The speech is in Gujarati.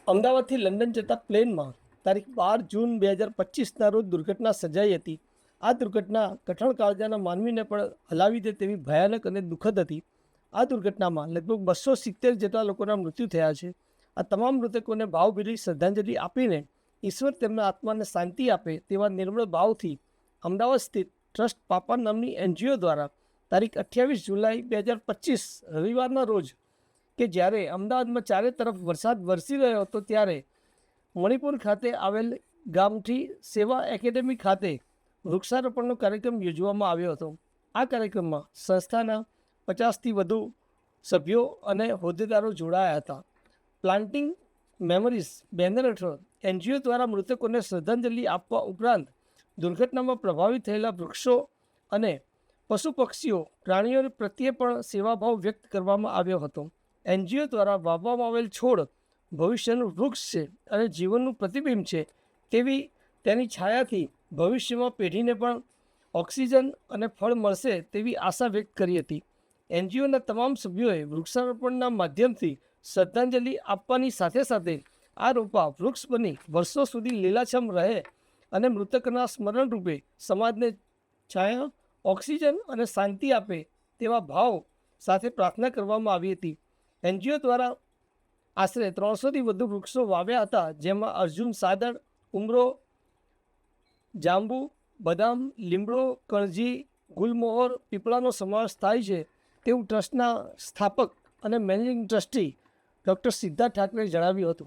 અમદાવાદથી લંડન જતા પ્લેનમાં તારીખ 12 જૂન 2025ના રોજ દુર્ઘટના સર્જાઈ હતી. આ દુર્ઘટના કઠણ કાળજાના માનવીને પણ હલાવી દે તેવી ભયાનક અને દુઃખદ હતી. આ દુર્ઘટનામાં લગભગ 270 જેટલા લોકોના મૃત્યુ થયા છે. આ તમામ મૃતકોને ભાવભીની શ્રદ્ધાંજલિ આપીને ઈશ્વર તેમના આત્માને શાંતિ આપે તેવા નિર્મળ ભાવથી અમદાવાદ સ્થિત ટ્રસ્ટ પાપા નામની એનજીઓ દ્વારા તારીખ 28 જુલાઈ 2025 રવિવારના રોજ કે જ્યારે અમદાવાદમાં ચારે તરફ વરસાદ વરસી રહ્યો હતો ત્યારે મણિપુર ખાતે આવેલ ગામઠી સેવા એકેડેમી ખાતે વૃક્ષારોપણનો કાર્યક્રમ યોજવામાં આવ્યો હતો. આ કાર્યક્રમમાં સંસ્થાના 50થી વધુ સભ્યો અને હોદ્દેદારો જોડાયા હતા. પ્લાન્ટિંગ મેમરીઝ બેનર હેઠળ એનજીઓ દ્વારા મૃતકોને શ્રદ્ધાંજલિ આપવા ઉપરાંત દુર્ઘટનામાં પ્રભાવિત થયેલા વૃક્ષો અને પશુ પક્ષીઓ પ્રાણીઓ પ્રત્યે પણ સેવાભાવ વ્યક્ત કરવામાં આવ્યો હતો. એનજીઓ દ્વારા વાવવામાં આવેલ છોડ ભવિષ્યનું વૃક્ષ છે અને જીવનનું પ્રતિબિંબ છે તેવી તેની છાયાથી ભવિષ્યમાં પેઢીને પણ ઓક્સિજન અને ફળ મળશે તેવી આશા વ્યક્ત કરી હતી. એનજીઓના તમામ સભ્યોએ વૃક્ષારોપણના માધ્યમથી શ્રદ્ધાંજલિ આપવાની સાથે સાથે આ રોપા વૃક્ષ બની વર્ષો સુધી લીલાછમ રહે અને મૃતકના સ્મરણ રૂપે સમાજને છાયા, ઓક્સિજન અને શાંતિ આપે તેવા ભાવ સાથે પ્રાર્થના કરવામાં આવી હતી. એનજીઓ દ્વારા આશરે 300થી વધુ વૃક્ષો વાવ્યા હતા, જેમાં અર્જુન સાદડ, ઉમરો, જાંબુ, બદામ, લીમડો, કણજી, ગુલમોહર, પીપળાનો સમાવેશ થાય છે તેવું ટ્રસ્ટના સ્થાપક અને મેનેજિંગ ટ્રસ્ટી ડૉક્ટર સિદ્ધાર્થ ઠાકરેએ જણાવ્યું હતું.